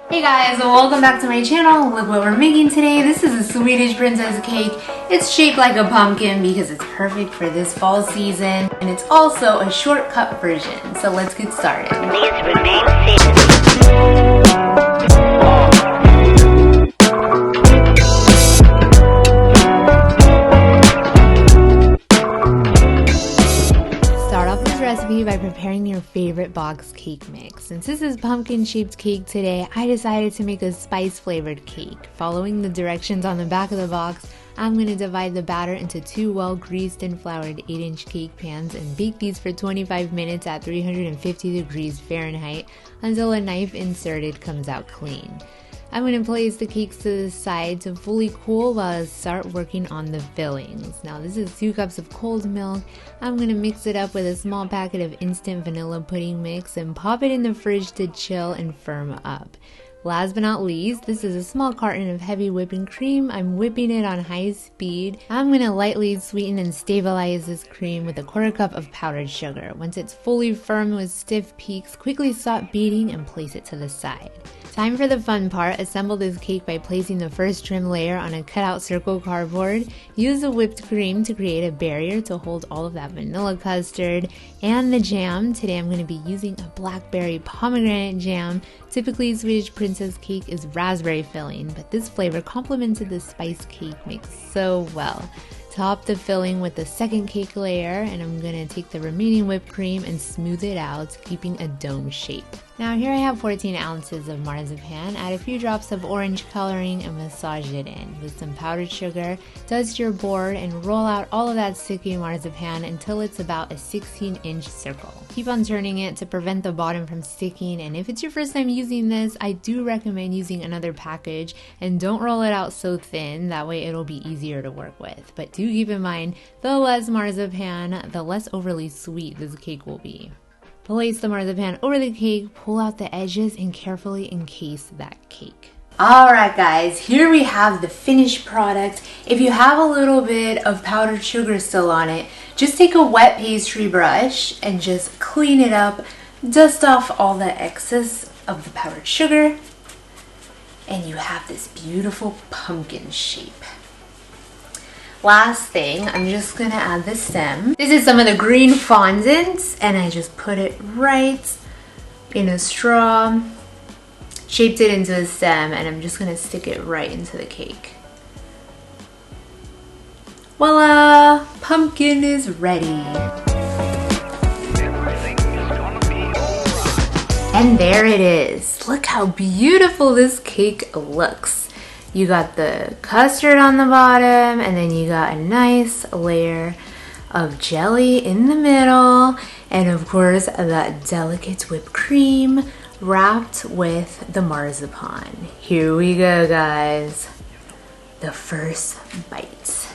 Hey guys, welcome back to my channel. Look what we're making today. This is a Swedish princess cake. It's shaped like a pumpkin because it's perfect for this fall season, and it's also a shortcut version. So let's get started. Please remain seated. Recipe by preparing your favorite box cake mix. Since this is pumpkin shaped cake today, I decided to make a spice flavored cake. Following the directions on the back of the box, I'm going to divide the batter into two well greased and floured 8-inch cake pans and bake these for 25 minutes at 350 degrees Fahrenheit until a knife inserted comes out clean. I'm going to place the cakes to the side to fully cool while I start working on the fillings. Now this is 2 cups of cold milk. I'm going to mix it up with a small packet of instant vanilla pudding mix and pop it in the fridge to chill and firm up. Last but not least, this is a small carton of heavy whipping cream. I'm whipping it on high speed. I'm going to lightly sweeten and stabilize this cream with a 1/4 cup of powdered sugar. Once it's fully firm with stiff peaks, quickly stop beating and place it to the side. Time for the fun part. Assemble this cake by placing the first trim layer on a cutout circle cardboard. Use the whipped cream to create a barrier to hold all of that vanilla custard and the jam. Today I'm going to be using a blackberry pomegranate jam. Typically Swedish princess cake is raspberry filling, but this flavor complemented the spice cake mix so well. Top the filling with the second cake layer, and I'm going to take the remaining whipped cream and smooth it out, keeping a dome shape. Now here I have 14 ounces of marzipan. Add a few drops of orange coloring and massage it in with some powdered sugar. Dust your board and roll out all of that sticky marzipan until it's about a 16-inch circle. Keep on turning it to prevent the bottom from sticking, and if it's your first time using this, I do recommend using another package and don't roll it out so thin, that way it'll be easier to work with. But do keep in mind, the less marzipan, the less overly sweet this cake will be. Place the marzipan over the cake, pull out the edges, and carefully encase that cake. Alright guys, here we have the finished product. If you have a little bit of powdered sugar still on it, just take a wet pastry brush and just clean it up, dust off all the excess of the powdered sugar, and you have this beautiful pumpkin shape. Last thing, I'm just gonna add the stem. This is some of the green fondant, and I just put it right in a straw, shaped it into a stem, and I'm just gonna stick it right into the cake. Voila! Pumpkin is ready. And there it is. Look how beautiful this cake looks. You got the custard on the bottom, and then you got a nice layer of jelly in the middle, and of course that delicate whipped cream wrapped with the marzipan. Here we go, guys. The first bite.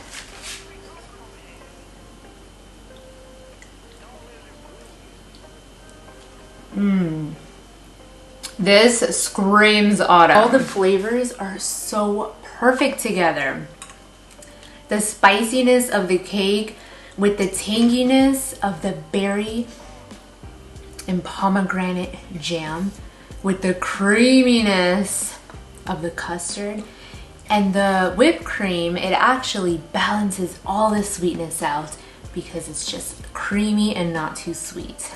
This screams autumn. All the flavors are so perfect together. The spiciness of the cake with the tanginess of the berry and pomegranate jam with the creaminess of the custard and the whipped cream, it actually balances all the sweetness out because it's just creamy and not too sweet.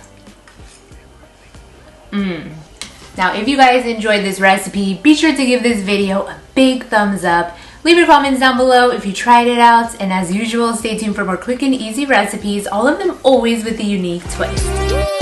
Now, if you guys enjoyed this recipe, be sure to give this video a big thumbs up. Leave your comments down below if you tried it out. And as usual, stay tuned for more quick and easy recipes, all of them always with a unique twist.